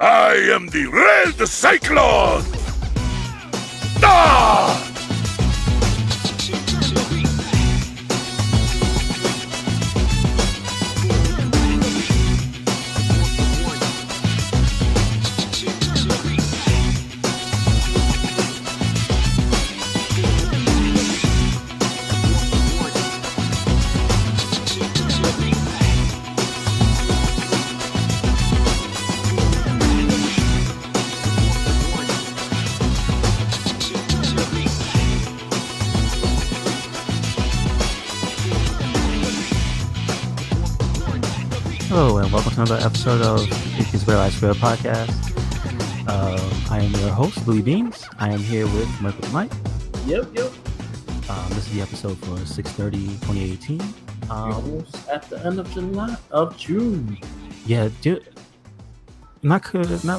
I am the Red Cyclone! Ah! Hello and welcome to another episode of It's Where I Swear podcast. I am your host, Louis Beans. I am here with Merc with Mike. Yep. This is the episode for 6/30/2018. Almost at the end of June. Yeah, dude. Not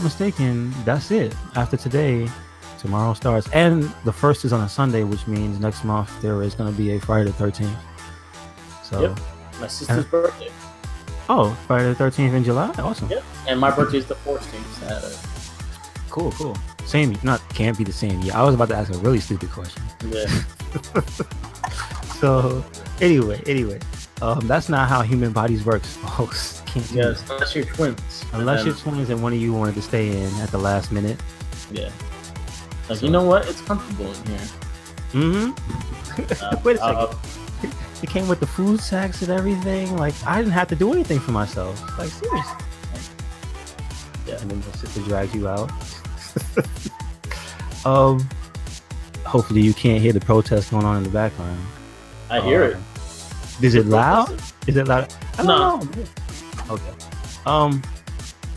mistaken. That's it. After today, tomorrow starts, and the first is on a Sunday, which means next month there is going to be a Friday the 13th. So, yep. My sister's birthday. Oh, Friday the 13th in July? Awesome. Yep. And my birthday is the 14th Saturday. Cool. Same, can't be the same year. I was about to ask a really stupid question. Yeah. So, anyway, that's not how human bodies works, folks. Can't do Yes, it. unless you're twins. Unless you're twins and one of you wanted to stay in at the last minute. Yeah. Like, you know what? It's comfortable in here. Mm-hmm. Wait a second. It came with the food sacks and everything. Like, I didn't have to do anything for myself. Like, seriously. Yeah. And then your sister drags you out. Hopefully you can't hear the protest going on in the background. I hear it. Is it loud? Is it loud? I don't know. Okay.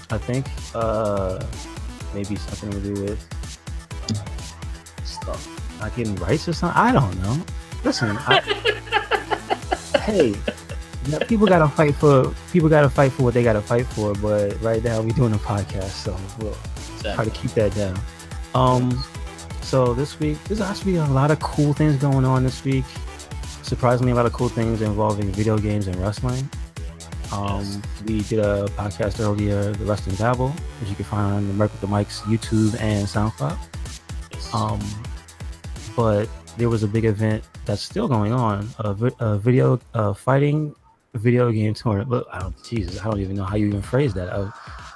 I think maybe something to do with stuff not getting rights or something. I don't know. Listen, hey, people gotta fight for what they gotta fight for. But right now we're doing a podcast, so we'll try to keep that down. So this week, there's actually a lot of cool things going on this week. Surprisingly, a lot of cool things involving video games and wrestling. We did a podcast earlier, the Wrestling Babble, which you can find on the Merc with the Mike's YouTube and SoundCloud. But there was a big event that's still going on, a fighting video game tournament. Look, I don't even know how you even phrase that.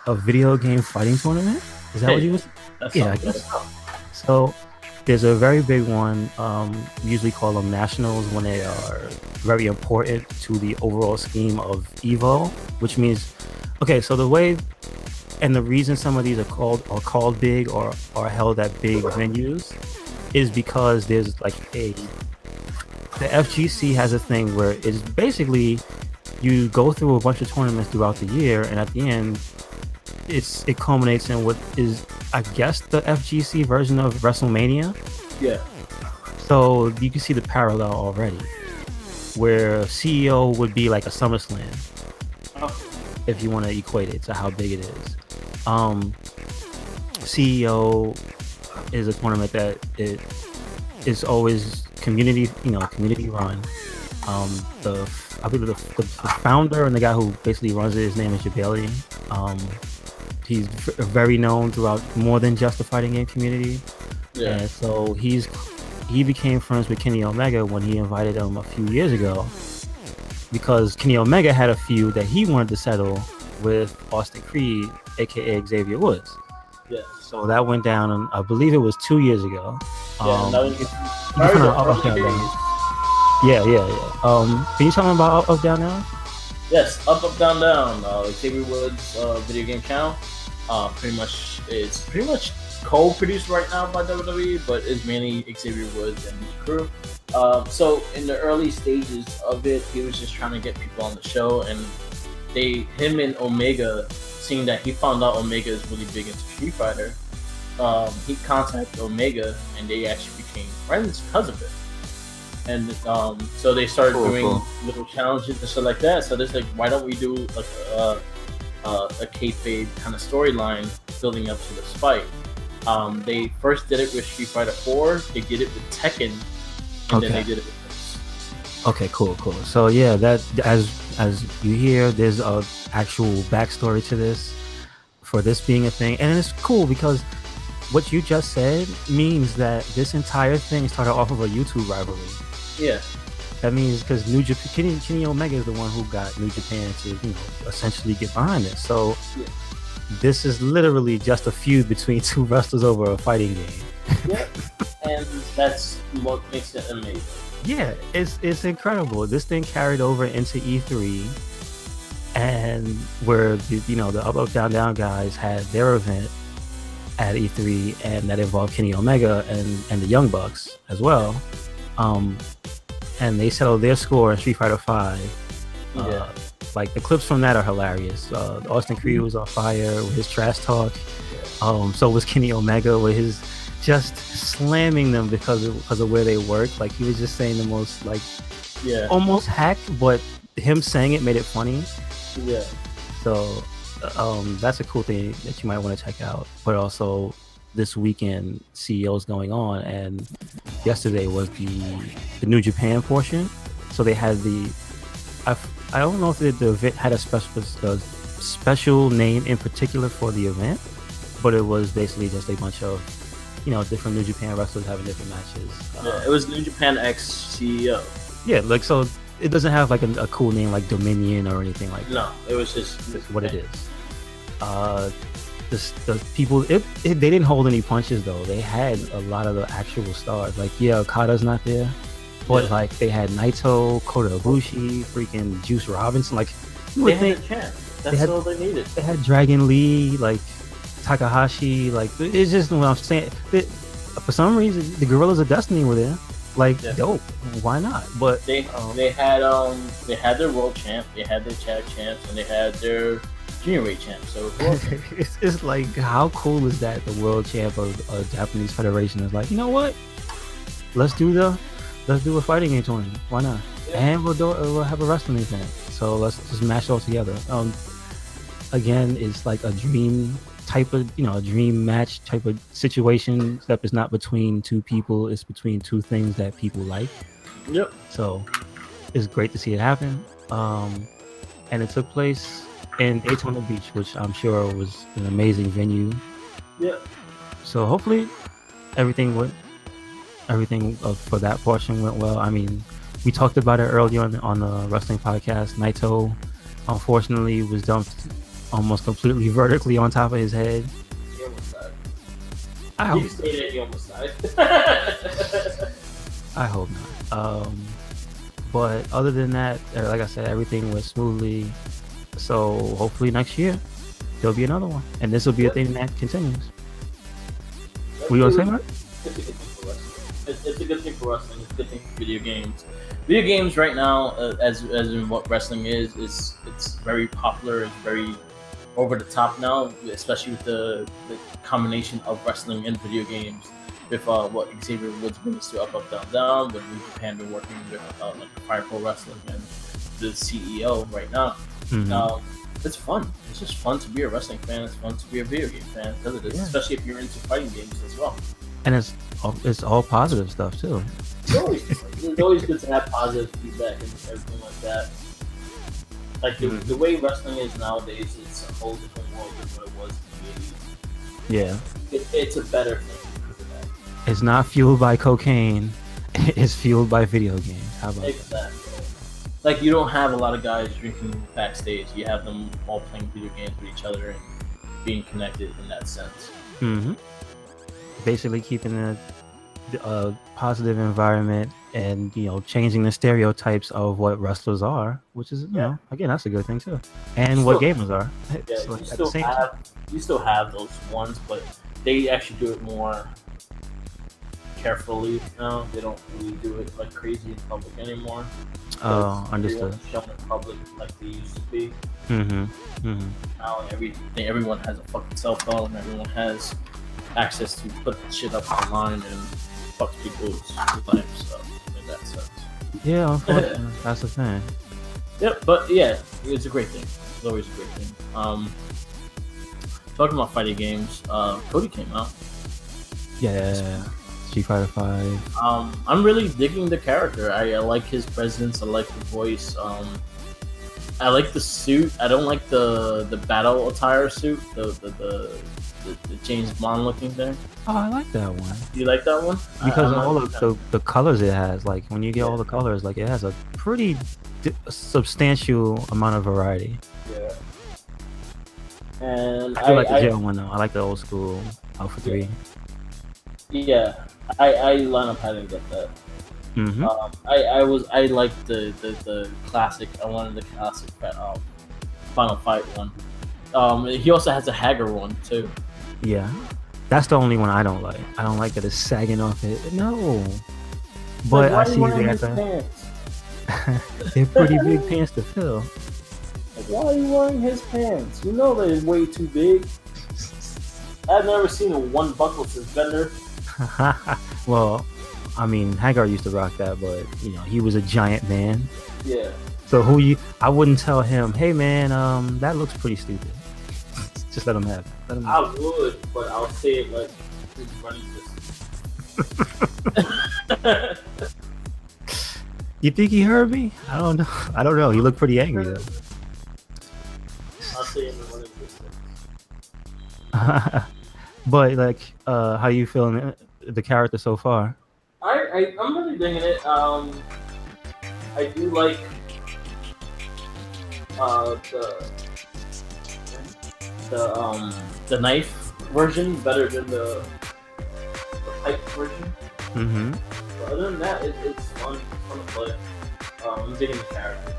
A video game fighting tournament? Is that what you was? Yeah, I guess so. So there's a very big one. We usually call them nationals when they are very important to the overall scheme of Evo, which means, okay, so the way and the reason some of these are called big or are held at big venues is because there's like the FGC has a thing where it's basically you go through a bunch of tournaments throughout the year, and at the end it culminates in what is, I guess, the FGC version of WrestleMania. Yeah. So you can see the parallel already, where CEO would be like a SummerSlam, if you want to equate it to how big it is. CEO is a tournament that it is always community run. I believe the founder and the guy who basically runs it, his name is Jabali. He's very known throughout more than just the fighting game community. Yeah. And so he became friends with Kenny Omega when he invited him a few years ago, because Kenny Omega had a feud that he wanted to settle with Austin Creed, aka Xavier Woods. Yeah. So that went down, and I believe it was 2 years ago. That was Yeah. Can you tell me about Up Down Down? Yes, Up Down Down. Xavier Woods video game channel. It's pretty much co-produced right now by WWE, but it's mainly Xavier Woods and his crew. So in the early stages of it, he was just trying to get people on the show, and him and Omega, seeing that he found out Omega is really big into Street Fighter, he contacted Omega, and they actually became friends because of it. And so they started doing little challenges and stuff like that. So there's like, why don't we do like a kayfabe kind of storyline building up to this fight? They first did it with Street Fighter 4. They did it with Tekken, and then they did it with this. Okay, cool. So yeah, that as you hear, there's a actual backstory to this. for this being a thing, and it's cool because what you just said means that this entire thing started off of a YouTube rivalry. Yeah. That means because New Japan, Kenny Omega is the one who got New Japan to, essentially get behind it. So this is literally just a feud between two wrestlers over a fighting game. Yep. And that's what makes it amazing. Yeah, it's incredible. This thing carried over into E3, and where the Up Down guys had their event at E3, and that involved Kenny Omega and the Young Bucks as well. And they settled their score in Street Fighter V. Like the clips from that are hilarious. Austin Creed was on fire with his trash talk. So was Kenny Omega with his just slamming them because of where they work. Like he was just saying the most almost hacked, but him saying it made it funny. Yeah. So that's a cool thing that you might want to check out. But also this weekend CEO's going on, and yesterday was the New Japan portion. So they had I don't know if the event had a special name in particular for the event, but it was basically just a bunch of different New Japan wrestlers having different matches. It was New Japan X CEO. Yeah, like so it doesn't have like a cool name like Dominion or anything like that. No, it was just what it is. The people they didn't hold any punches though. They had a lot of the actual stars. Like Okada's not there, but like they had Naito, Kota Ibushi, freaking Juice Robinson. Like they had a chance. That's all they needed. They had Dragon Lee, like Takahashi. Like it's just what I'm saying. For some reason, the Gorillas of Destiny were there. Like dope. Why not? But they had their world champ, they had their tag champs, and they had their junior weight champ. So it's like, how cool is that? The world champ of a Japanese federation is like, you know what? Let's do a fighting game tournament. Why not? Yeah. And we'll have a wrestling event. So let's just mash it all together. Again, it's like a dream type of a dream match type of situation, except it's not between two people, it's between two things that people like. Yep. So it's great to see it happen. And it took place in Daytona Beach, which I'm sure was an amazing venue. Yep. So hopefully everything for that portion went well. I mean, we talked about it earlier on the wrestling podcast. Naito unfortunately was dumped almost completely vertically on top of his head. He almost died. You stated he almost died. I hope not. But other than that, like I said, everything went smoothly. So hopefully next year there'll be another one, and this will be a thing that continues. What you want to say, Mark? It's a good thing for wrestling. It's a good thing for video games. Video games right now, as in what wrestling is, it's very popular. It's very over the top now, especially with the combination of wrestling and video games. With what Xavier Woods brings to Up, Down, with New Japan been working with like Fire Pro Wrestling and the CEO right now. Mm-hmm. It's fun. It's just fun to be a wrestling fan. It's fun to be a video game fan because of this, especially if you're into fighting games as well. And it's all positive stuff too. It's always good to have positive feedback and everything like that. Like the way wrestling is nowadays, it's a whole different world than what it was in the 80s. Yeah. It's a better thing because of that. It's not fueled by cocaine. It's fueled by video games. How about that? Like, you don't have a lot of guys drinking backstage. You have them all playing video games with each other and being connected in that sense. Mm-hmm. Basically keeping a positive environment and, changing the stereotypes of what wrestlers are, which is, again, that's a good thing too. And what gamers are. Yeah, So you still have those ones, but they actually do it more carefully now. They don't really do it like crazy in public anymore. Oh, understood. Shown in public like they used to be. Mm-hmm. Mm-hmm. Now everyone has a fucking cell phone. Everyone has access to put shit up online and fuck people's lives. So in that sense. Yeah, unfortunately, that's the thing. Yep, but yeah, it's a great thing. It's always a great thing. Talking about fighting games, Cody came out. Yeah. Street Fighter V. I'm really digging the character. I like his presence. I like the voice. I like the suit. I don't like the battle attire suit. The James Bond looking thing. Oh, I like that one. You like that one? Because of all of the colors it has. Like when you get all the colors, like it has a pretty substantial amount of variety. Yeah. And I like the jail one though. I like the old school Alpha 3. Yeah, I line up having get that. Mm-hmm. I liked the classic. I wanted the classic Final Fight one. He also has a Hager one too. Yeah, that's the only one I don't like. I don't like that it's sagging off it. No, but I see that they're pretty big pants to fill. Like, why are you wearing his pants? You know they're way too big. I've never seen a one buckle suspender. Well, I mean, Hagar used to rock that, but you know, he was a giant man. Yeah. So I wouldn't tell him, hey man, that looks pretty stupid. Just let him have it. Let him have I would, but I'll say it like he's running this. You think he heard me? I don't know. I don't know. He looked pretty angry though. I'll say it in the running distance. But like, how you feeling the character so far? I'm really digging it. I do like the knife version better than the pipe version. Mm-hmm. But other than that, it's fun. It's fun to play. I'm digging the character.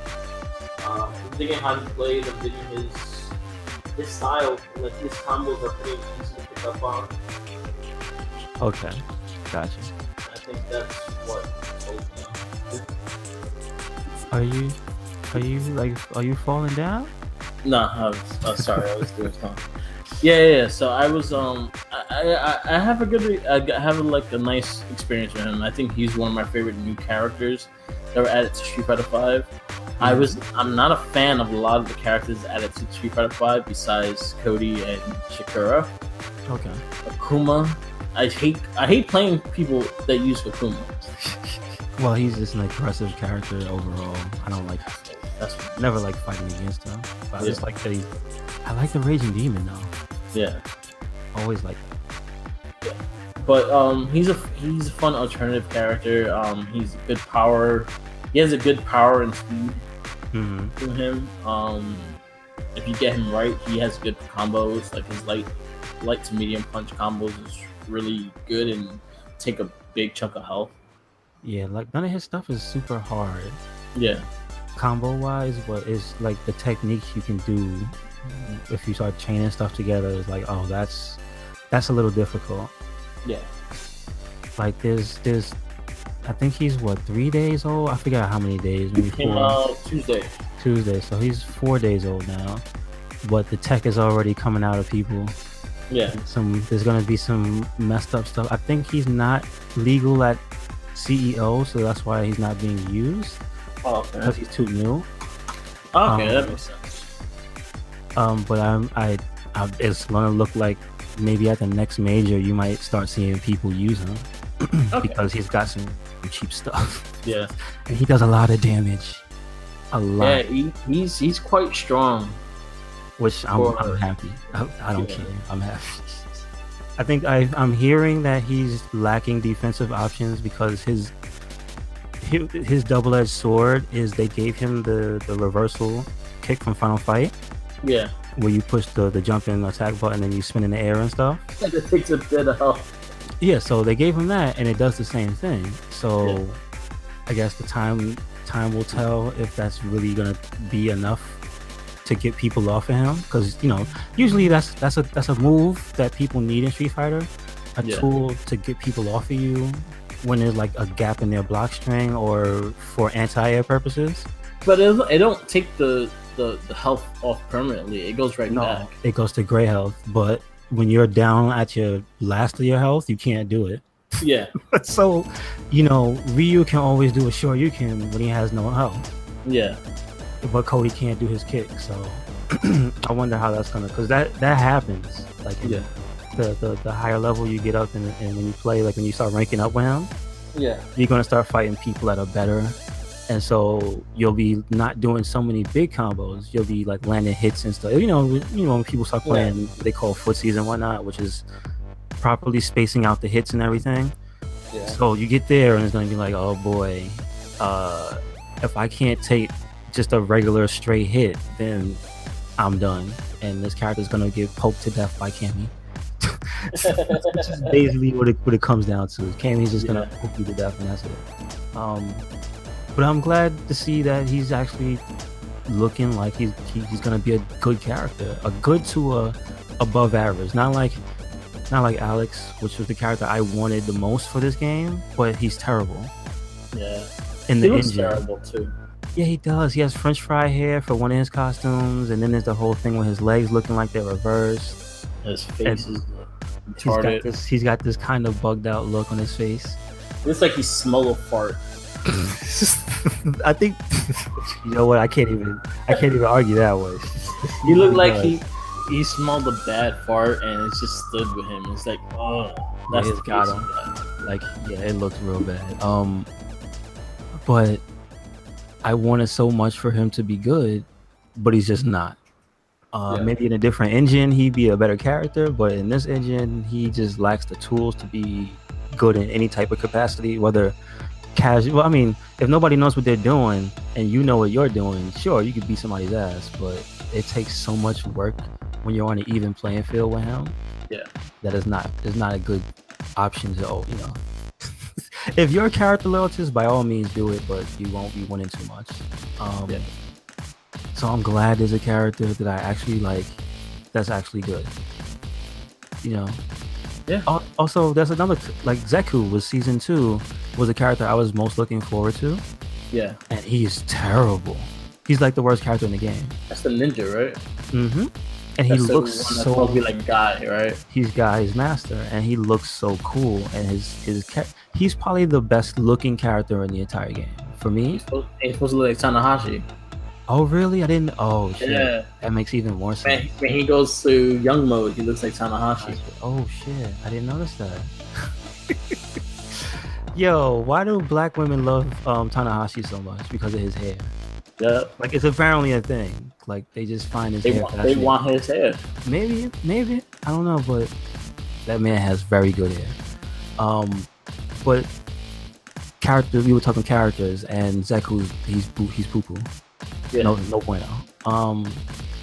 I'm digging how he plays. I'm digging his style. Like his combos are pretty easy to pick up on. Okay, gotcha. I think that's what. Are you falling down? No, I was sorry. I was doing something. Yeah. So I was I have a nice experience with him. I think he's one of my favorite new characters that were added to Street Fighter V. I'm not a fan of a lot of the characters added to Street Fighter V besides Cody and Shakura. Okay. Akuma. I hate playing people that use Akuma. Well, he's just an aggressive character overall. I don't like. Never like fighting against him. But I just like that. I like the Raging Demon though. Yeah. Always like that. Yeah. But he's a fun alternative character. He's good power. He has a good power and speed to him. If you get him right, he has good combos. Like his light to medium punch combos is really good and take a big chunk of health. Yeah, like none of his stuff is super hard. Yeah. Combo wise, but it's like the techniques you can do if you start chaining stuff together is like, oh, that's a little difficult. Yeah. Like there's I think he's 3 days old? I forgot how many days. Maybe 4. Tuesday. So he's 4 days old now. But the tech is already coming out of people. Yeah. There's gonna be some messed up stuff. I think he's not legal at CEO, so that's why he's not being used. Oh, okay. Because he's too new. Okay, that makes sense. But it's gonna look like maybe at the next major you might start seeing people use him because he's got some cheap stuff. Yeah, and he does a lot of damage. A lot. Yeah, he's quite strong. Which I'm happy. I don't care. I'm happy. I think I'm hearing that he's lacking defensive options because his double-edged sword is they gave him the reversal kick from Final Fight. Yeah. Where you push the jump in attack button and you spin in the air and stuff. It takes a bit of health. Yeah, so they gave him that and it does the same thing. So I guess the time will tell if that's really gonna be enough to get people off of him, because usually that's a move that people need in Street Fighter, a tool to get people off of you when there's like a gap in their block string or for anti-air purposes. But it don't take the health off permanently. It goes right back. It goes to gray health, but when you're down at your last of your health, you can't do it. Yeah. So Ryu can always do a Shoryuken when he has no health. Yeah. But Cody can't do his kick, so I wonder how that's gonna, because that happens. Like the higher level you get up and when you play, like when you start ranking up with him, you're gonna start fighting people that are better, and so you'll be not doing so many big combos. You'll be like landing hits and stuff. When people start playing, they call footsies and whatnot, which is properly spacing out the hits and everything. Yeah. So you get there and it's gonna be like, oh boy, if I can't take just a regular straight hit, then I'm done, and this character's gonna get poked to death by Cammy. Which is basically what it comes down to. Cammy's just gonna poke you to death, and that's it. But I'm glad to see that he's actually looking like he's gonna be a good character, a good to a above average, not like Alex, which was the character I wanted the most for this game, but he's terrible. Yeah, in he the looks engine. terrible too. Yeah, he does. He has French fry hair for one of his costumes, and then there's the whole thing with his legs looking like they're reversed. His face is retarded. He's got this kind of bugged out look on his face. It looks like he smelled a fart. I think you know what? I can't even argue that way. He looked like he smelled a bad fart and it just stood with him. It's like, oh, that's the got him. Like, yeah, it looks real bad. But I wanted so much for him to be good, but he's just not. Maybe in a different engine he'd be a better character, but in this engine he just lacks the tools to be good in any type of capacity, whether casual. Well, I mean, if nobody knows what they're doing and you know what you're doing, sure, you could beat somebody's ass, but it takes so much work when you're on an even playing field with him. Yeah, that is not a good option to if you're a character loyalist, by all means do it, but you won't be winning too much. So I'm glad there's a character that I actually like that's actually good. Yeah. Also, there's another, like Zeku was season 2, was a character I was most looking forward to. Yeah. And he's terrible. He's like the worst character in the game. That's the ninja, right? Mm-hmm. And he looks so. Supposed to be like Guy, right? He's Guy's master, and he looks so cool. And he's probably the best looking character in the entire game for me. He's supposed to look like Tanahashi. Oh really? I didn't. Oh shit. Yeah. That makes even more sense. When he goes to young mode, he looks like Tanahashi. Oh shit! I didn't notice that. Yo, why do black women love Tanahashi so much? Because of his hair. Yeah. Like, it's apparently a thing. Like, they just find his hair. They want his hair. Maybe. I don't know, but that man has very good hair. But characters, we were talking characters, and Zeku, he's poo-poo. Yeah. No bueno.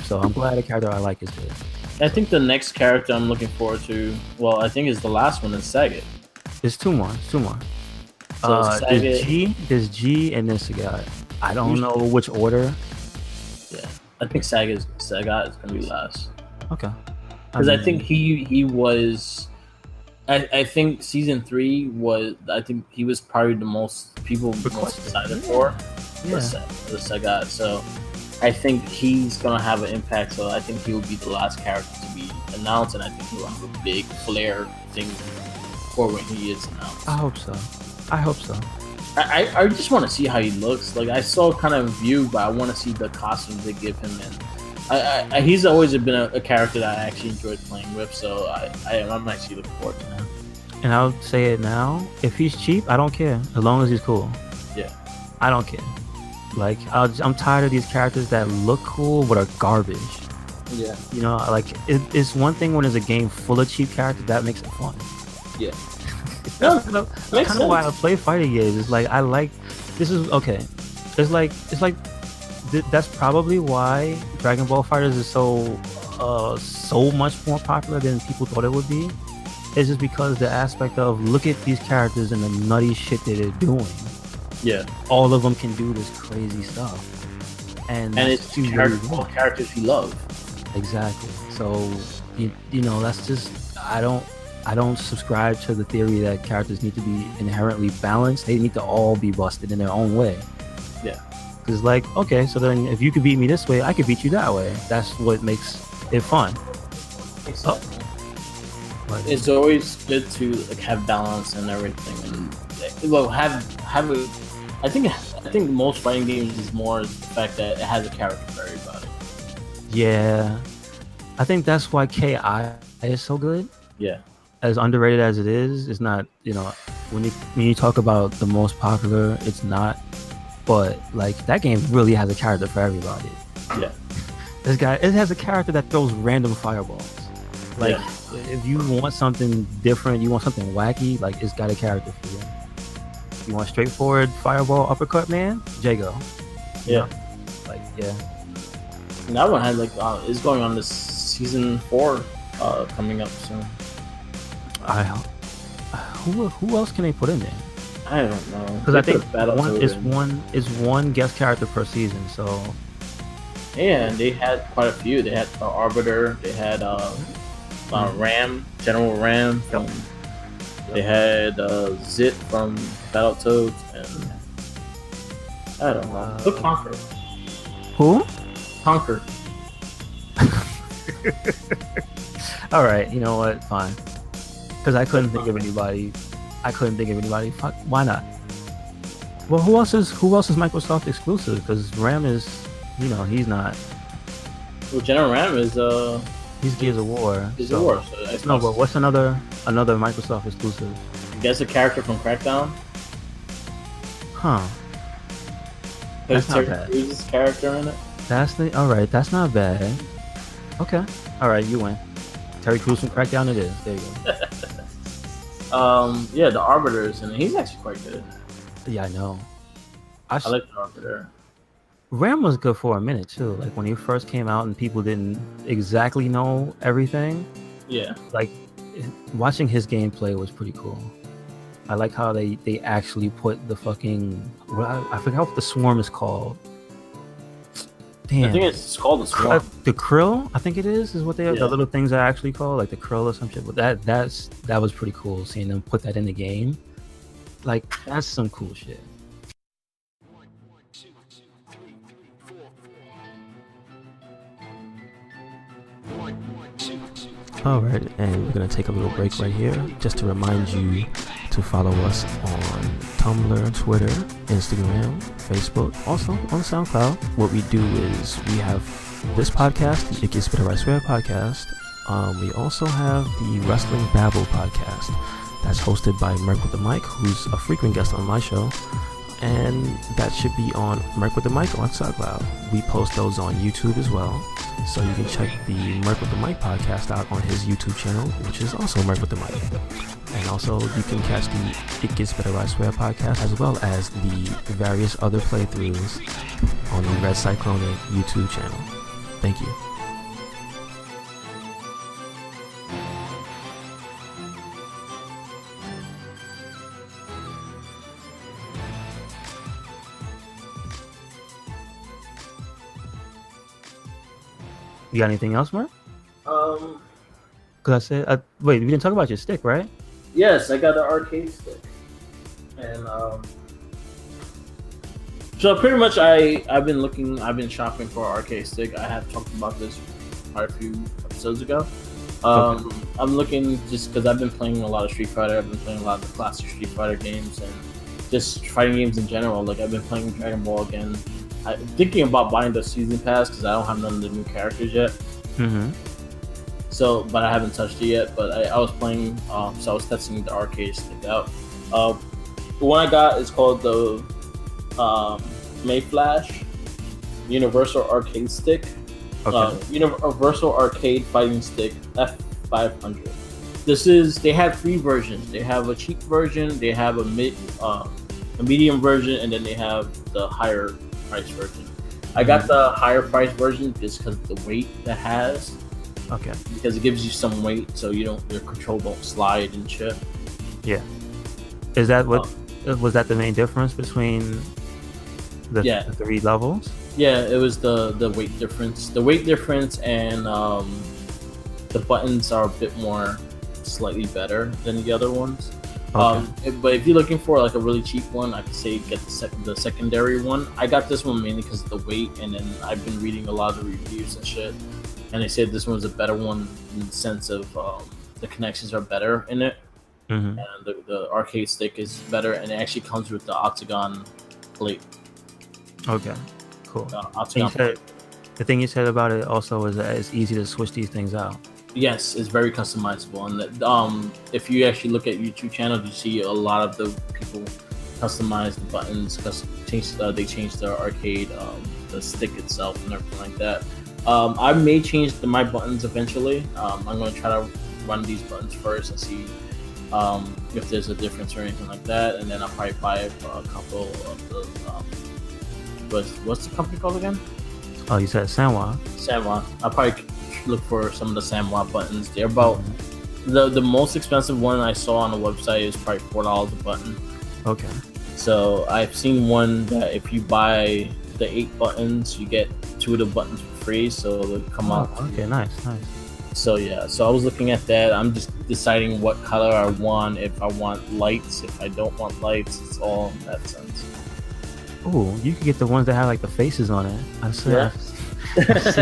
So I'm glad the character I like is good. I think the next character I'm looking forward to, well, I think is the last one, is Sagat. There's two more. So there's G, and there's Sagat. I don't know which order. Yeah, I think Sagat is gonna be last. Okay. Because I think he was. I think season 3 was. I think he was probably the most people most excited for. Yeah. The Sagat. So I think he's gonna have an impact. So I think he will be the last character to be announced, and I think he'll have a big flare thing for when he is announced. I hope so. I just want to see how he looks. Like, I saw kind of view, but I want to see the costumes they give him. And he's always been a character that I actually enjoyed playing with. So I'm actually looking forward to him. And I'll say it now: if he's cheap, I don't care, as long as he's cool. Yeah, I don't care. Like, I'm tired of these characters that look cool but are garbage. Yeah, like it's one thing when there's a game full of cheap characters that makes it fun. Yeah. That's kind of why I play fighting games. It's like this is okay. It's like that's probably why Dragon Ball FighterZ is so much more popular than people thought it would be. It's just because the aspect of look at these characters and the nutty shit that they're doing. Yeah, all of them can do this crazy stuff, and it's characters you love. Exactly. So that's just I don't subscribe to the theory that characters need to be inherently balanced. They need to all be busted in their own way. Yeah. Because, like, okay, so then if you could beat me this way, I could beat you that way. That's what makes it fun. Exactly. It's always good to have balance and everything, and have a. I think most fighting games is more the fact that it has a character for everybody. Yeah, I think that's why KI is so good. Yeah. As underrated as it is, it's not, when you talk about the most popular, it's not but like that game really has a character for everybody. Yeah. This guy, it has a character that throws random fireballs. Like, if you want something different, you want something wacky, like it's got a character for you. You want straightforward fireball uppercut, man? Jago. Yeah. Like, yeah. And that one had like is going on this season 4 coming up soon. Who else can they put in there? I don't know. Because I think it's one guest character per season, so. Yeah, and they had quite a few. They had Arbiter. They had Ram, General Ram. They had Zit from Battletoads, and I don't know. Look, Conquer. Who? Conquer. All right, you know what? Fine. Because I couldn't think of anybody. Fuck, why not? Well, who else is Microsoft exclusive? Because Ram is, he's not. Well, General Ram is he's Gears of War. Gears of War. So no, but what's another Microsoft exclusive? I guess a character from Crackdown. Huh. There's That's not Terry bad. Crews' character in it. All right. That's not bad. Okay. All right, you win. Terry Crews from Crackdown. It is. There you go. Yeah, the Arbiters, and he's actually quite good. Yeah, I know. I like the Arbiter. Ram was good for a minute too. Like when he first came out and people didn't exactly know everything. Yeah. Like watching his gameplay was pretty cool. I like how they actually put the fucking I forgot what the swarm is called. Damn. I think it's called the swarm. The krill, I think it is what the Yeah. little things are actually called, like the krill or some shit. But that was pretty cool seeing them put that in the game. Like that's some cool shit. All right, and we're gonna take a little break right here just to remind you to follow us on Tumblr, Twitter, Instagram, Facebook, also on SoundCloud. What we do is we have this podcast, the It Gets Better I Swear podcast. We also have the Wrestling Babble podcast that's hosted by Merc with the Mic, who's a frequent guest on my show. And that should be on Merc with the Mic on SoundCloud. We post those on YouTube as well. So you can check the Merc with the Mic podcast out on his YouTube channel, which is also Merc with the Mic. And also you can catch the It Gets Better I Swear podcast as well as the various other playthroughs on the RedCycloneInc YouTube channel. Thank you. You got anything else, Mark? Because I said, wait, we didn't talk about your stick, right? Yes, I got an arcade stick, and so pretty much I've been shopping for an arcade stick. I have talked about this quite a few episodes ago. Okay. I'm looking just because I've been playing a lot of Street Fighter. I've been playing a lot of the classic Street Fighter games and just fighting games in general. Like I've been playing Dragon Ball again. I'm thinking about buying the season pass because I don't have none of the new characters yet. Mm-hmm. So, but I haven't touched it yet. But I was playing, so I was testing the arcade stick out. The one I got is called the Mayflash Universal Arcade Stick. Okay. Universal Arcade Fighting Stick F500. They have 3 versions. They have a cheap version, they have a medium version, and then they have the higher price version. I got the higher price version just because of the weight that has. Okay. Because it gives you some weight, so your control don't slide and shit. Yeah. Is that what was that the main difference between the 3 levels? Yeah, it was the weight difference. The weight difference and the buttons are a bit more slightly better than the other ones. Okay. But if you're looking for like a really cheap one, I could say get the secondary one. I got this one mainly because of the weight, and then I've been reading a lot of the reviews and shit, and they said this one's a better one in the sense of the connections are better in it, and the arcade stick is better, and it actually comes with the octagon plate. Okay, cool. Octagon plate. The thing you said about it also is that it's easy to switch these things out. Yes, it's very customizable, and if you actually look at YouTube channel, you see a lot of the people customize the buttons they changed the arcade, the stick itself and everything like that. I may change my buttons eventually. I'm going to try to run these buttons first and see if there's a difference or anything like that, and then I'll probably buy a couple of the what's the company called again? Oh, you said Sanwa. Sanwa. I'll probably look for some of the Sanwa buttons. They're about the most expensive one I saw on the website is probably $4 a button. Okay. So I've seen one that if you buy the 8 buttons, you get 2 of the buttons for free. So they'll come out. Okay, nice. So yeah, so I was looking at that. I'm just deciding what color I want. If I want lights, if I don't want lights, it's all in that sense. Oh, you could get the ones that have like the faces on it. I've seen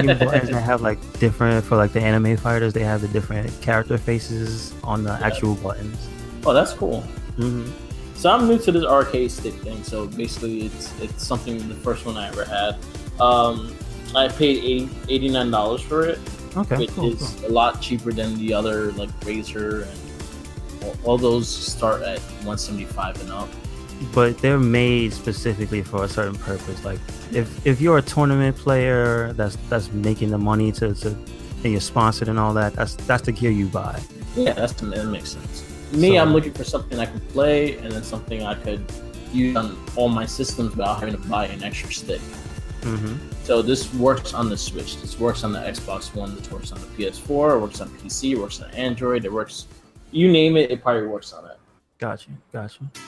buttons that have like different, for like the anime fighters, they have the different character faces on the actual buttons. Oh, that's cool. Mm-hmm. So I'm new to this arcade stick thing. So basically, it's something, the first one I ever had. I paid $89 for it. Okay, which is a lot cheaper than the other, like Razer, and all those start at $175 and up. But they're made specifically for a certain purpose. Like if you're a tournament player that's making the money to and you're sponsored and all that, that's the gear you buy. Yeah, that makes sense. Me, I'm looking for something I can play, and then something I could use on all my systems without having to buy an extra stick. Mm-hmm. So this works on the Switch. This works on the Xbox One. This works on the PS4. It works on PC. It works on Android. It works. You name it, it probably works on it. Gotcha.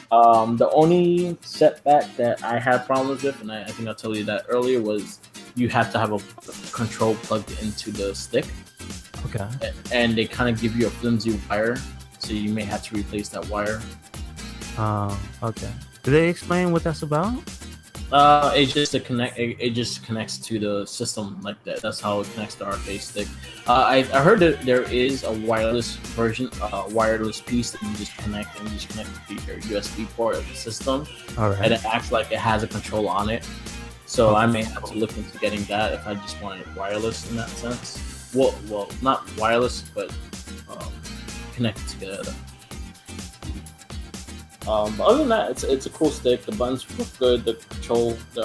The only setback that I had problems with, and I think I'll tell you that earlier, was you have to have a control plugged into the stick. Okay. And they kind of give you a flimsy wire, so you may have to replace that wire. Okay. Do they explain what that's about? It's just to connect. It just connects to the system like that. That's how it connects to the arcade stick. I heard that there is a wireless version, wireless piece that you just connect to your USB port of the system. All right. And it acts like it has a control on it. So I may have to look into getting that if I just want it wireless in that sense. Well, not wireless, but connected together. But other than that, it's a cool stick. The buttons work good. The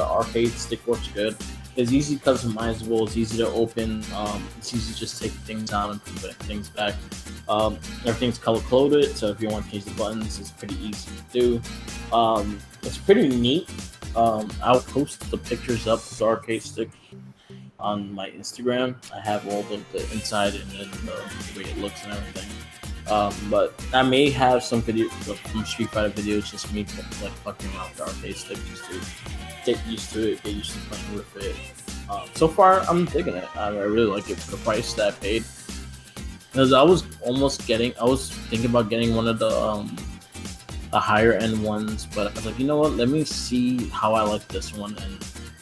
arcade stick works good. It's easy customizable. It's easy to open. It's easy to just take things out and put things back. Everything's color coded, so if you want to change the buttons, it's pretty easy to do. It's pretty neat. I'll post the pictures up with the arcade stick on my Instagram. I have all the inside and then the way it looks and everything. But I may have some video from Street Fighter videos, just me like fucking around with the arcade stick just to get used to it, get used to playing with it. So far, I'm digging it. I really like it for the price that I paid. Because I was thinking about getting one of the higher end ones, but I was like, you know what? Let me see how I like this one, and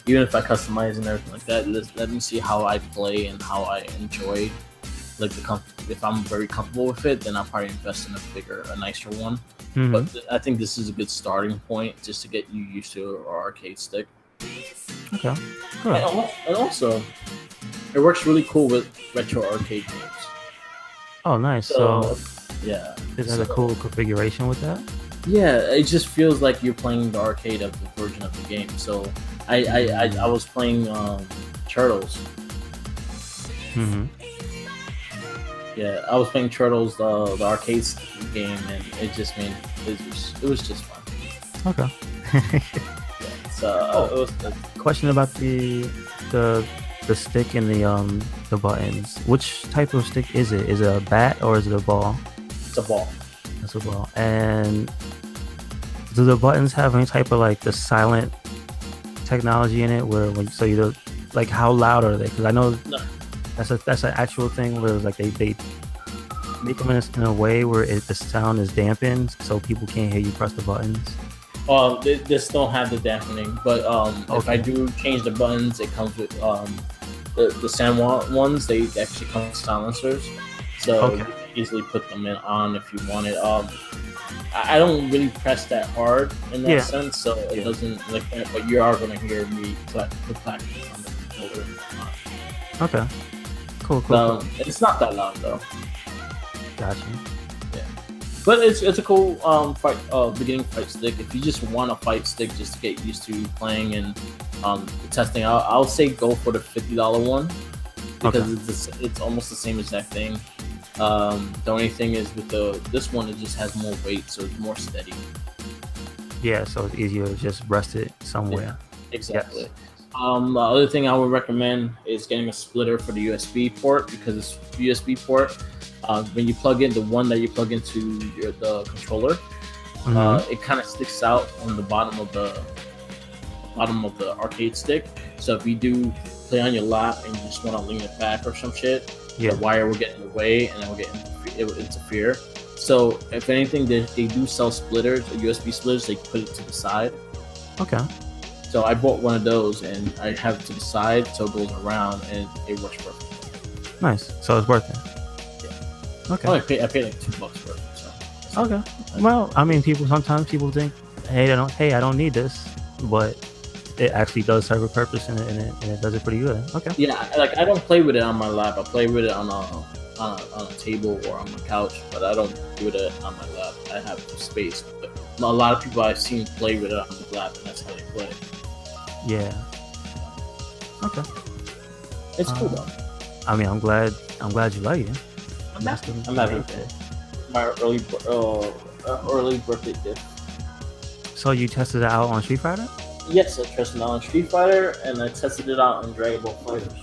even if I customize and everything like that, let me see how I play and how I enjoy. Like if I'm very comfortable with it, then I'll probably invest in a nicer one. Mm-hmm. But I think this is a good starting point just to get you used to our arcade stick. Okay. Cool. And also, it works really cool with retro arcade games. Oh, nice. So yeah, it has a cool configuration with that. Yeah, it just feels like you're playing the arcade of the version of the game. So I was playing Turtles. Mm-hmm. Yeah, I was playing Turtles, the arcade game, and it was just fun. Okay. Yeah, so it was good. Question about the stick and the buttons. Which type of stick is it? Is it a bat or is it a ball? It's a ball. It's a ball. And do the buttons have any type of like the silent technology in it, where so you don't, like, how loud are they? Because I know. No. That's an actual thing where it's like they make them in a way where the sound is dampened, so people can't hear you press the buttons. They just don't have the dampening, but if I do change the buttons, it comes with the Sanwa ones. They actually come with silencers, so you can easily put them on if you want it. I don't really press that hard in that sense, so it doesn't like that. But you are going to hear me clack on the controller. Okay. Cool. It's not that loud though. Gotcha. Yeah. But it's a cool fight beginning fight stick. If you just want a fight stick just to get used to playing and testing out, I'll say go for the $50 one because it's almost the same exact thing. The only thing is with this one, it just has more weight, so it's more steady. Yeah, so it's easier to just rest it somewhere. Yeah, exactly. Yes. The other thing I would recommend is getting a splitter for the USB port because it's USB port. When you plug in the one that you plug into the controller, it kind of sticks out on the bottom of the arcade stick. So if you do play on your lap and you just want to lean it back or some shit, the wire will get in the way and it will interfere. So if anything, they do sell splitters, USB splitters. They put it to the side. Okay. So I bought one of those and I have it to the side so it goes around and it works perfectly. Nice. So it's worth it. Okay. I paid like $2 for it. So okay. Well, I mean, sometimes people think, hey, I don't need this, but it actually does serve a purpose and it does it pretty good. Okay. Yeah, like I don't play with it on my lap. I play with it on a table or on my couch, but I don't do it on my lap. I have space. But a lot of people I've seen play with it on the lap, and that's how they play. Yeah. Okay. It's cool though. I mean, I'm glad you like it. I'm happy with it. My early birthday gift. So you tested it out on Street Fighter? Yes, I tested it out on Street Fighter, and I tested it out on Dragon Ball FighterZ.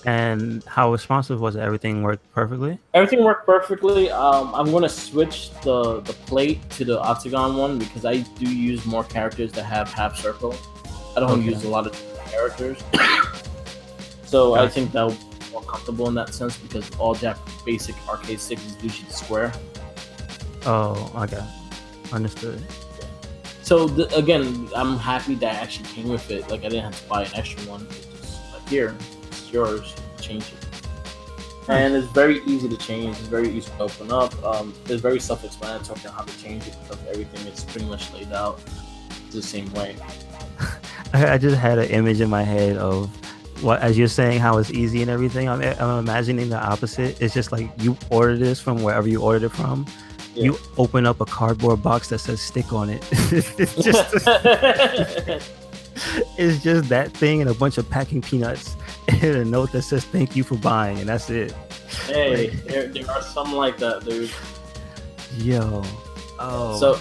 And how responsive was it? Everything worked perfectly? Everything worked perfectly. I'm going to switch the plate to the Octagon one because I do use more characters that have half circle. I don't use a lot of characters. So I think that will be more comfortable in that sense because all that basic arcade stick is usually square. Oh, okay. Understood. So again, I'm happy that I actually came with it. Like I didn't have to buy an extra one. It's just like here, it's yours. Change it. And it's very easy to change. It's very easy to open up. It's very self-explanatory on how to change it because everything is pretty much laid out the same way. I just had an image in my head of what, as you're saying, how it's easy and everything. I'm imagining the opposite. It's just like you order this from wherever you ordered it from. Yeah. You open up a cardboard box that says stick on it. It's just that thing and a bunch of packing peanuts and a note that says thank you for buying, and that's it. Hey, there are some like that, dude. Yo. Oh, so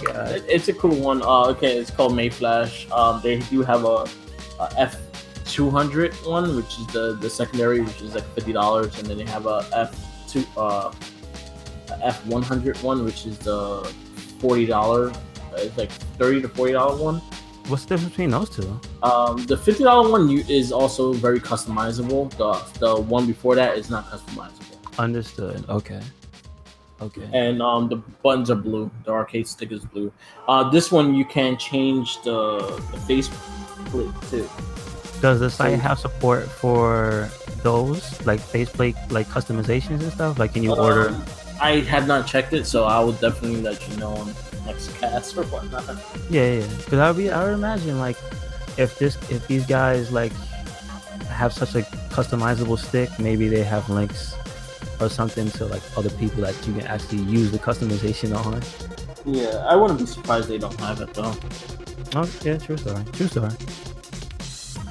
it's a cool one. Okay, it's called Mayflash. They do have a F200 one, which is the secondary, which is like $50, and then they have a F100 one, which is the $40. It's like $30 to $40 one. What's the difference between those two? The $50 one is also very customizable. The one before that is not customizable. Understood. Okay. And the buttons are blue. The arcade stick is blue. This one you can change the face plate too. Does the site have support for those like faceplate like customizations and stuff? Like, can you order? I have not checked it, so I will definitely let you know on next cast or whatnot. Yeah. Because I would imagine like if these guys like have such a customizable stick, maybe they have links or something to like other people that you can actually use the customization on. Yeah, I wouldn't be surprised they don't have it though. Oh yeah, true story.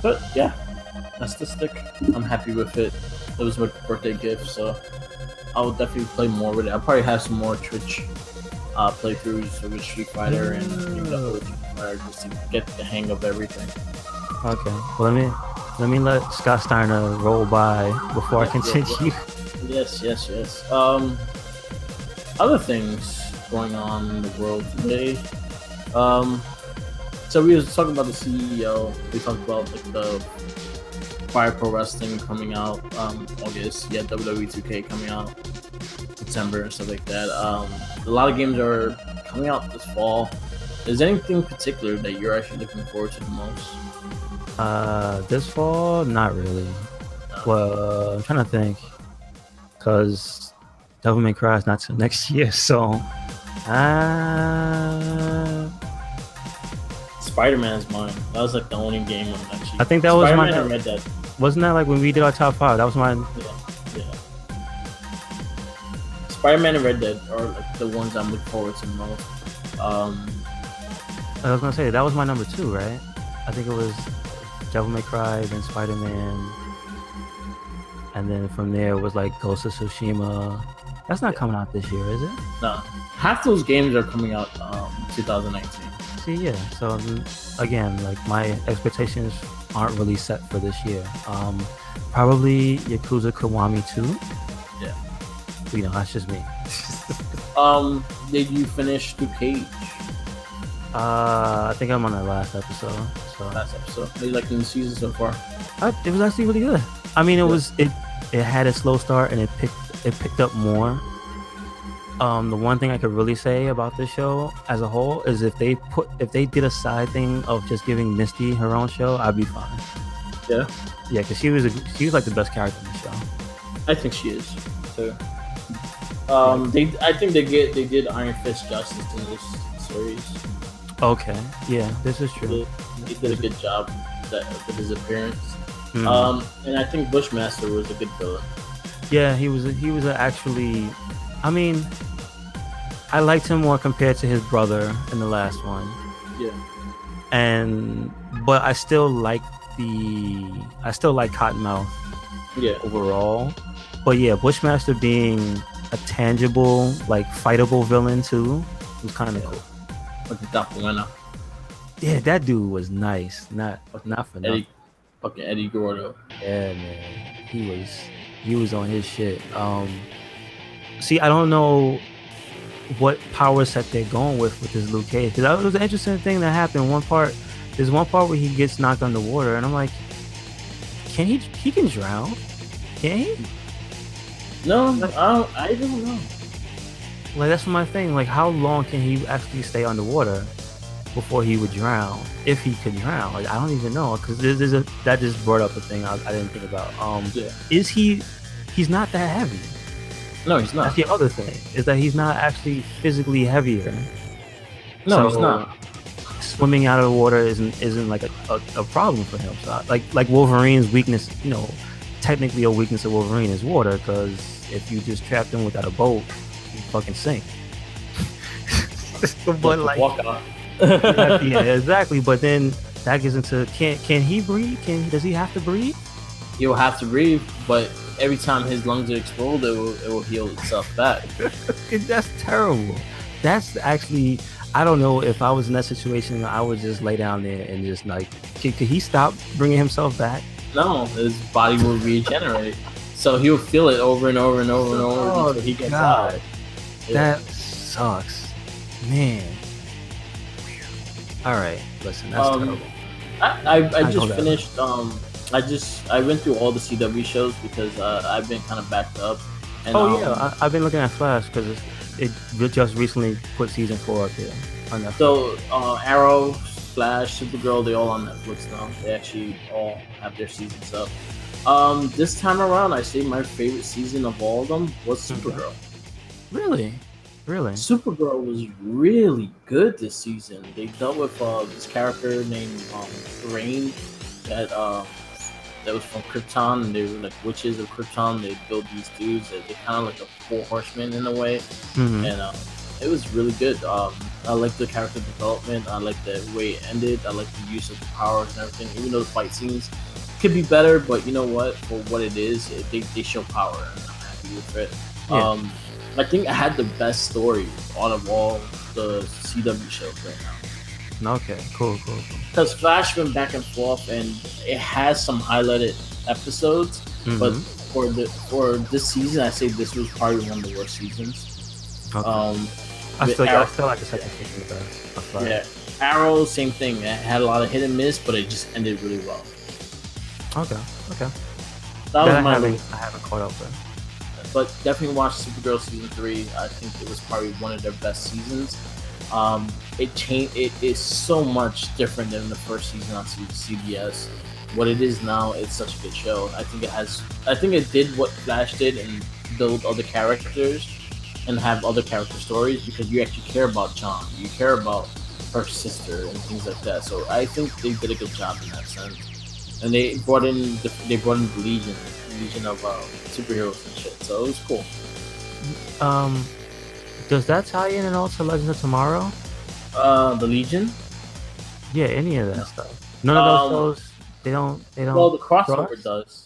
But yeah, that's the stick. I'm happy with it. It was my birthday gift, so I will definitely play more with it. I'll probably have some more Twitch playthroughs with Street Fighter and Street Fighter just to get the hang of everything. Okay, well let me let Scott Steiner roll by before I continue. Yes. Other things going on in the world today. So we was talking about the CEO. We talked about like the Fire Pro Wrestling coming out August. Yeah, WWE 2K coming out September and stuff like that. A lot of games are coming out this fall. Is there anything particular that you're actually looking forward to the most? This fall, not really. Well, I'm trying to think, cause Devil May Cry is not till next year, so. Spider-Man is mine. That was like the only game I'm actually. I think that was mine. Red Dead. Wasn't that like when we did our top 5? That was mine. Yeah. Spider-Man and Red Dead are like the ones I'm looking forward to most. I was gonna say that was my number 2, right? I think it was Devil May Cry, then Spider-Man, and then from there it was like Ghost of Tsushima. That's not coming out this year, is it? No, half those games are coming out 2019. See, yeah. So again, like my expectations aren't really set for this year. Probably Yakuza Kiwami 2. Yeah. You know, that's just me. Did you finish Luke Cage? I think I'm on the last episode. So Last episode. How you like the season so far? it was actually really good. I mean, it had a slow start and it picked up more. The one thing I could really say about this show as a whole is if they did a side thing of just giving Misty her own show, I'd be fine. Yeah. Yeah, because she was like the best character in the show. I think she is too. I think they did Iron Fist justice in this series. Okay, yeah, this is true. He did a good job with his appearance. Mm-hmm. And I think Bushmaster was a good villain. Yeah, he was actually. I mean, I liked him more compared to his brother in the last one. Yeah. But I still like Cottonmouth. Yeah. Overall, but yeah, Bushmaster being a tangible, like fightable villain too was kind of cool. Like the doppelganger. Yeah, that dude was nice. Not for nothing. Fucking Eddie Gordo. Yeah, man, he was on his shit. See, I don't know what power set they're going with this Luke Cage, because that was an interesting thing that happened. There's one part where he gets knocked underwater, and I'm like, he can drown? Can he? No, I don't know. Like, that's my thing. Like, how long can he actually stay underwater before he would drown? If he could drown, like, I don't even know, because that just brought up a thing I didn't think about. Is he's not that heavy? No, he's not. That's the other thing, is that he's not actually physically heavier. No, he's not. Swimming out of the water isn't like a problem for him. So like Wolverine's weakness, you know, technically a weakness of Wolverine is water, because if you just trapped him without a boat, you fucking sink. But like, walk on. yeah, exactly. But then that gets into can he breathe? Does he have to breathe? He'll have to breathe, but every time his lungs are exposed, it will heal itself back. That's terrible. That's actually, I don't know, if I was in that situation, I would just lay down there and just like, could he stop bringing himself back? No, his body will regenerate. So he'll feel it over and over and over and over until he gets out. Yeah. That sucks, man. All right, listen, that's terrible. I just finished. I went through all the CW shows because I've been kind of backed up. And, I've been looking at Flash because it just recently put season 4 up there on Netflix. So Arrow, Flash, Supergirl, they're all on Netflix now. They actually all have their seasons up. This time around, I say my favorite season of all of them was Supergirl. Really? Supergirl was really good this season. They dealt with this character named Rain that was from Krypton, and they were like witches of Krypton. They built these dudes that they're kind of like a 4 horsemen in a way, and it was really good. I like the character development. I like the way it ended. I like the use of the powers and everything. Even though the fight scenes could be better, but you know what? For what it is, they show power, and I'm happy with it. Yeah. I think I had the best story out of all the CW shows right now. Okay, cool. Because Flash went back and forth, and it has some highlighted episodes. But for this season, I say this was probably one of the worst seasons. Okay. I still like the second season the best. Yeah, Arrow, same thing. It had a lot of hit and miss, but it just ended really well. Okay. That was I haven't caught up with. But definitely watch Supergirl season 3. I think it was probably one of their best seasons. It is so much different than the first season on CBS. What it is now, it's such a good show. I think it did what Flash did and build other characters and have other character stories, because you actually care about John, you care about her sister and things like that. So I think they did a good job in that sense. And they brought in the Legion of superheroes and shit. So it was cool. Does that tie in at all to Legends of Tomorrow? The Legion. Yeah, any of that stuff. None of those shows. They don't. Well, the crossover cross? does.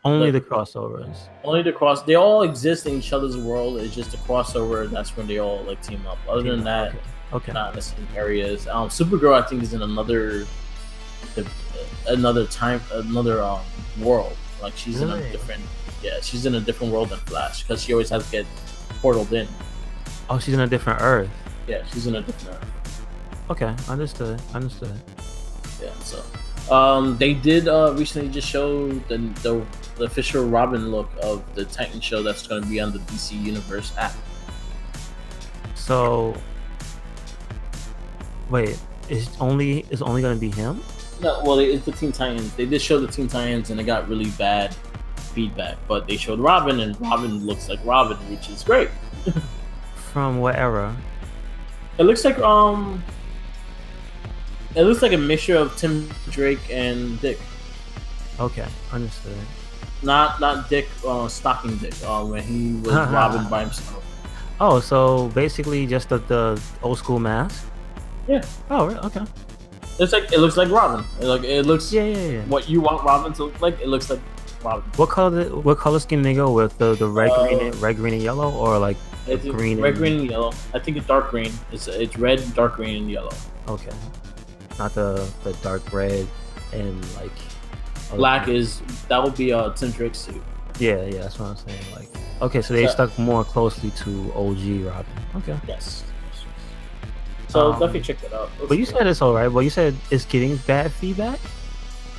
Only Like, the crossovers. Only the cross. They all exist in each other's world. It's just the crossover. That's when they all like team up. Other than that, Okay. not in the same areas. Supergirl, I think, is in another world. Like she's in a Really? different. Yeah, she's in a different world than Flash because she always has to get portaled in. Oh, she's in a different Earth. Yeah, she's in a different Earth. Okay, understood. Yeah, so they did recently just show the official Robin look of the Titan show that's going to be on the DC Universe app. So, wait, it's only going to be him? No, well, it's the Teen Titans. They did show the Teen Titans, and it got really bad feedback. But they showed Robin, and Robin looks like Robin, which is great. From what era? It looks like a mixture of Tim Drake and Dick. Okay, understood. Not Dick, Stocking Dick, when he was Robin by himself. Oh, so basically just the old school mask? Yeah. Oh, really? Okay. It looks like Robin. It looks Yeah. what you want Robin to look like. It looks like Robin. What color scheme they go with? The red, green, and yellow, or like green? Red, green, and yellow. I think it's dark green. It's red, dark green, and yellow. Okay. Not the dark red and like black that would be Tim Drake's suit. Yeah, that's what I'm saying. Like, okay, so they stuck more closely to OG Robin. Okay. Yes. So definitely check that out. But you said it's alright. Well, you said it's getting bad feedback.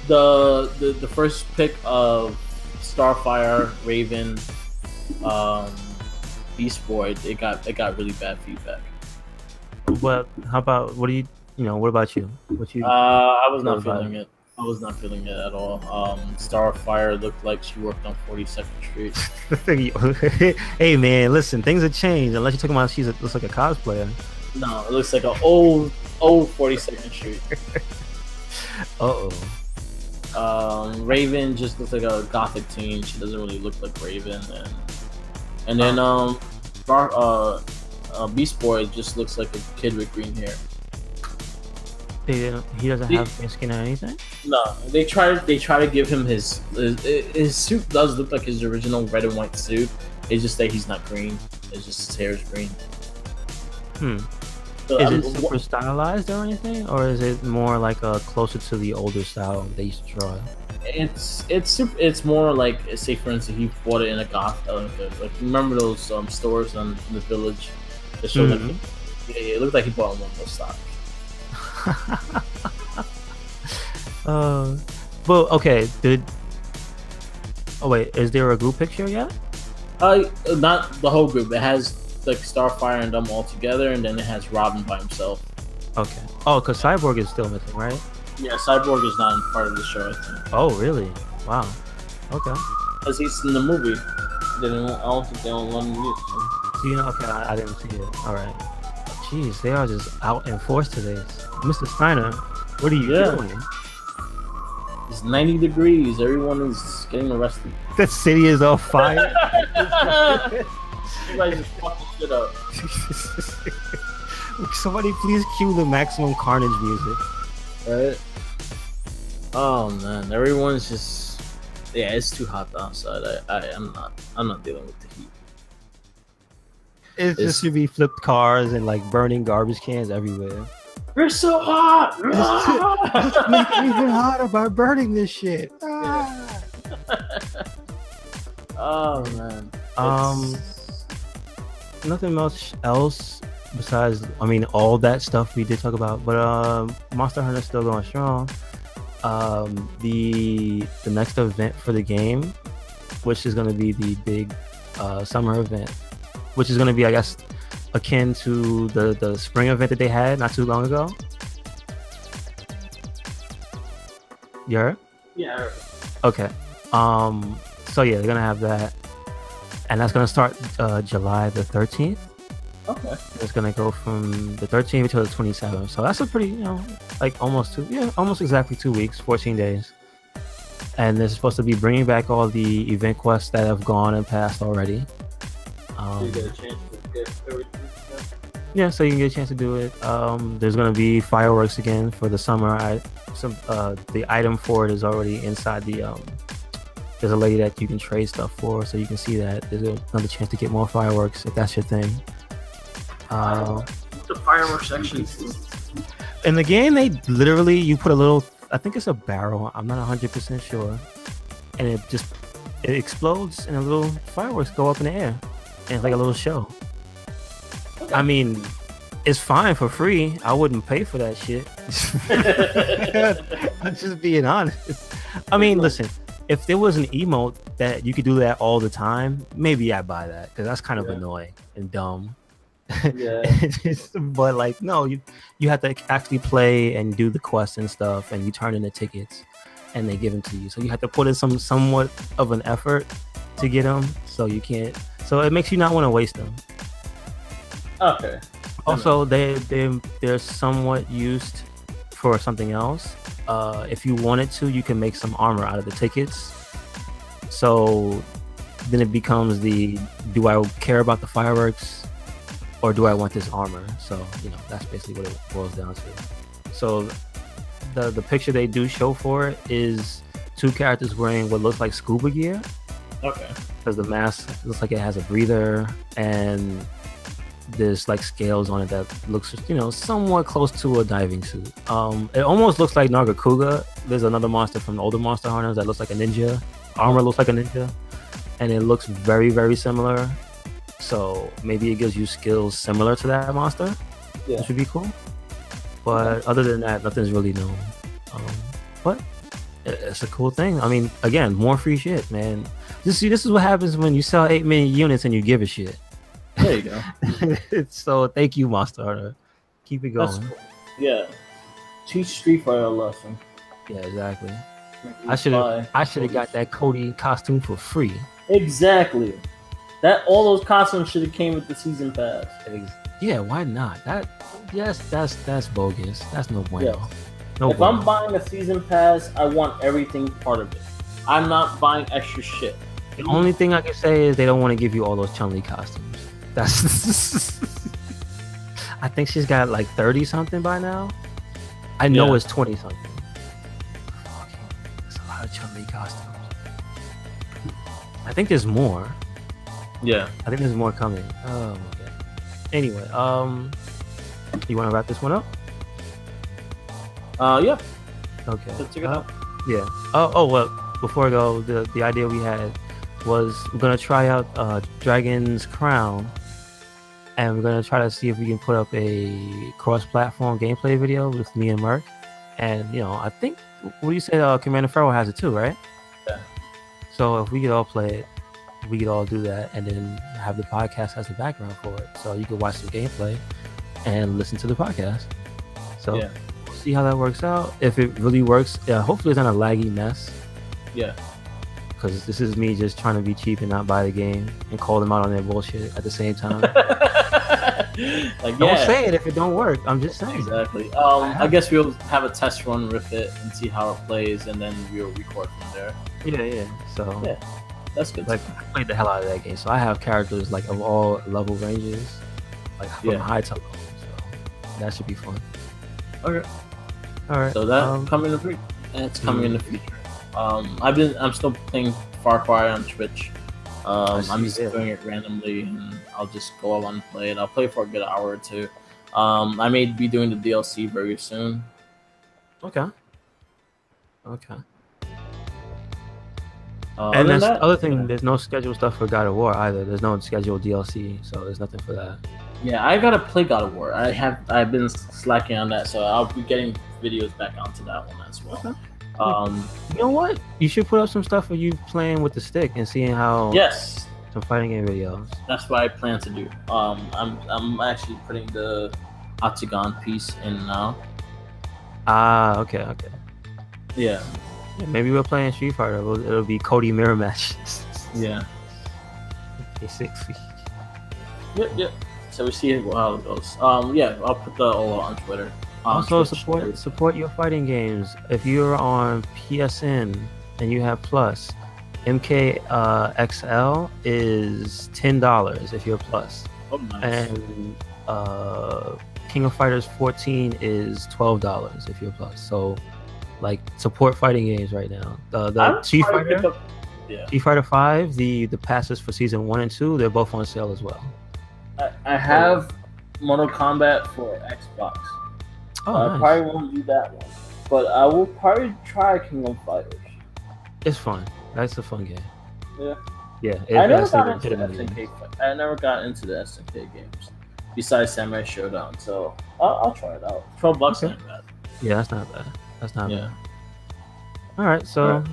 The first pick of Starfire, Raven, Beast Boy, it got really bad feedback. But how about what about you? I was not feeling it. I was not feeling it at all. Starfire looked like she worked on 42nd Street. Hey man, listen, things have changed. Unless you're talking about looks like a cosplayer. No, it looks like an old 42nd Street. Raven just looks like a gothic teen. She doesn't really look like Raven, and then Beast Boy just looks like a kid with green hair. He doesn't have green skin or anything. No, they try to give him his suit does look like his original red and white suit. It's just that he's not green. It's just his hair is green. So, is it super stylized or anything, or is it more like closer to the older style they used to draw? It's more like, say for instance, he bought it in a goth. Like remember those stores in the village that showed it looked like he bought one of those stocks. Well, okay. Is there a group picture yet? Not the whole group. It has like Starfire and them all together, and then it has Robin by himself. Okay. Oh, because Cyborg is still missing, right? Yeah, Cyborg is not part of the show, I think. Oh, really? Wow. Okay. Because he's in the movie. I don't think they don't let him use him. Okay, I didn't see it. All right. Jeez, they are just out in force today. Mr. Steiner, what are you doing? It's 90 degrees. Everyone is getting arrested. The city is on fire. Everybody's just fucking shit up. Somebody please cue the Maximum Carnage music. Right? Oh man, everyone's just it's too hot outside. I'm not dealing with the heat. It just should be flipped cars and like burning garbage cans everywhere. We're so hot! Just make it even hotter by burning this shit. Oh man. Nothing much else besides, all that stuff we did talk about. But Monster Hunter's still going strong. The next event for the game, which is going to be the big summer event, which is going to be, I guess, akin to the spring event that they had not too long ago. You heard? Yeah. Okay. So yeah, they're gonna have that, and that's gonna start July the 13th. Okay. It's gonna go from the 13th until the 27th. So that's a pretty, almost exactly 2 weeks, 14 days. And they're supposed to be bringing back all the event quests that have gone and passed already. So you get a chance to get everything. Yeah, so you can get a chance to do it. There's gonna be fireworks again for the summer. The item for it is already inside the There's a lady that you can trade stuff for, so you can see that. There's another chance to get more fireworks if that's your thing. What's the fireworks section? In the game, they literally, you put a little, I think it's a barrel, I'm not 100% sure, and it explodes and a little fireworks go up in the air, and it's like a little show. Okay. I mean, it's fine for free. I wouldn't pay for that shit. I'm just being honest. I mean, listen, if there was an emote that you could do that all the time, maybe I'd buy that, because that's kind of annoying and dumb. Yeah. But like, no, you have to actually play and do the quests and stuff, and you turn in the tickets and they give them to you, so you have to put in somewhat of an effort to get them, so you can't, so it makes you not want to waste them. Okay. Also, they're somewhat used for something else. If you wanted to, you can make some armor out of the tickets, so then it becomes do I care about the fireworks, or do I want this armor? So, that's basically what it boils down to. So the picture they do show for it is two characters wearing what looks like scuba gear. Okay. Because the mask looks like it has a breather, and there's like scales on it that looks, somewhat close to a diving suit. It almost looks like Nargacuga. There's another monster from the older Monster Hunters that looks like a ninja. Armor looks like a ninja, and it looks very, very similar. So maybe it gives you skills similar to that monster, which would be cool. But other than that, nothing's really known. But it's a cool thing. I mean, again, more free shit, man. This is what happens when you sell 8 million units and you give a shit. There you go. So thank you, Monster Hunter. Keep it going. That's cool. Yeah. Teach Street Fighter a lesson. Yeah, exactly. I should have got that Cody costume for free. Exactly. All those costumes should have came with the season pass. Yeah, why not? That's bogus. That's no bueno. Yes. If I'm buying a season pass, I want everything part of it. I'm not buying extra shit. The only thing I can say is they don't want to give you all those Chun-Li costumes. That's I think she's got like 30 something by now. I know it's 20 something. That's a lot of Chun-Li costumes. I think there's more. Yeah. I think there's more coming. Oh my god. Anyway, you want to wrap this one up? Yeah. Okay. Let's check it out. Yeah. Oh well, before I go, the idea we had was we're gonna try out Dragon's Crown, and we're gonna try to see if we can put up a cross-platform gameplay video with me and Merc. And I think, what do you say? Commander Pharaoh has it too, right? Yeah. So if we could all play it, we could all do that, and then have the podcast as the background for it, so you could watch some gameplay and listen to the podcast. So we'll see how that works out. If it really works, hopefully it's not a laggy mess. Yeah. Because this is me just trying to be cheap and not buy the game and call them out on their bullshit at the same time. Don't say it if it don't work. I'm just saying. Exactly. I guess we'll have a test run with it and see how it plays, and then we'll record from there. Yeah. So that's good. Like, I played the hell out of that game, so I have characters like of all level ranges, like from high to low. So that should be fun. Okay. All right. So that coming in the future. It's coming in the future. I'm still playing Far Cry on Twitch. I'm just doing it randomly, and I'll just go on and play it. I'll play for a good hour or two. I may be doing the DLC very soon. Okay. And that's the other thing. There's no scheduled stuff for God of War either. There's no scheduled DLC, so there's nothing for that. Yeah, I gotta play God of War. I've been slacking on that, so I'll be getting videos back onto that one as well. Okay. You know what? You should put up some stuff of you playing with the stick and seeing how. Yes. Some fighting game videos. That's what I plan to do. I'm actually putting the Octagon piece in now. Okay. Yeah. Maybe we're playing Street Fighter. It'll be Cody mirror match. Yeah. A6. Yep. So we see how it goes. I'll put the all on Twitter. Also, support your fighting games. If you're on PSN and you have Plus, MK XL is $10 if you're plus. Oh, nice. And King of Fighters 14 is $12 if you're plus. So, like, support fighting games right now. The Street Fighter, Street Fighter 5, the passes for season 1 and 2, they're both on sale as well. I have Mortal Kombat for Xbox. Oh, I nice. probably won't do that one, but I will probably try King of Fighters. It's fun. That's a fun game. Yeah. Yeah. I never got into the SNK. I never got into the SNK games besides Samurai Showdown, so I'll try it out. $12 ain't bad. Yeah, that's not bad. That's not Yeah. bad. All right, so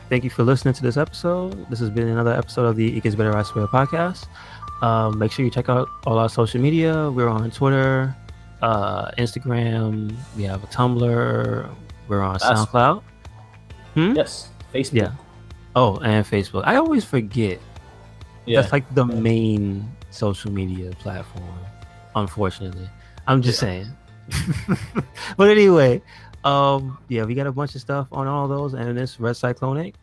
thank you for listening to this episode. This has been another episode of the It Gets Better I Swear podcast. Make sure you check out all our social media. We're on Twitter, Instagram. We have a Tumblr. We're on SoundCloud. Yes, Facebook. Yeah. Oh, and Facebook. I always forget. Yeah. That's like the main social media platform, unfortunately. I'm just saying. But anyway, we got a bunch of stuff on all those, and this RedCycloneInc,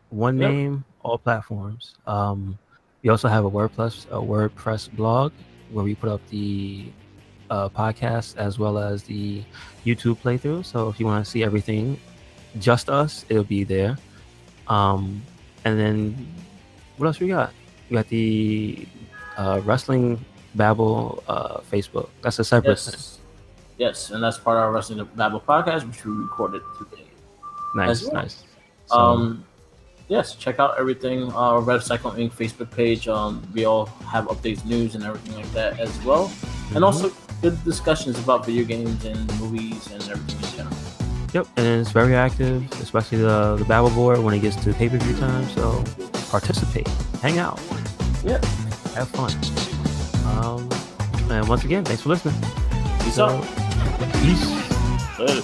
one name, all platforms. We also have a WordPress blog where we put up the podcast as well as the YouTube playthrough. So if you want to see everything, just us, it'll be there. And then what else we got? We got the Wrestling Babble Facebook. That's a separate thing. Yes, and that's part of our Wrestling Babble podcast, which we recorded today. Nice. Yes, check out everything. Our RedCycloneInc Facebook page. We all have updates, news, and everything like that as well. And also good discussions about video games and movies and everything in general. Yep, and it's very active, especially the Babble board when it gets to pay-per-view time. So participate, hang out, have fun. And once again, thanks for listening. Peace out. Peace. Later.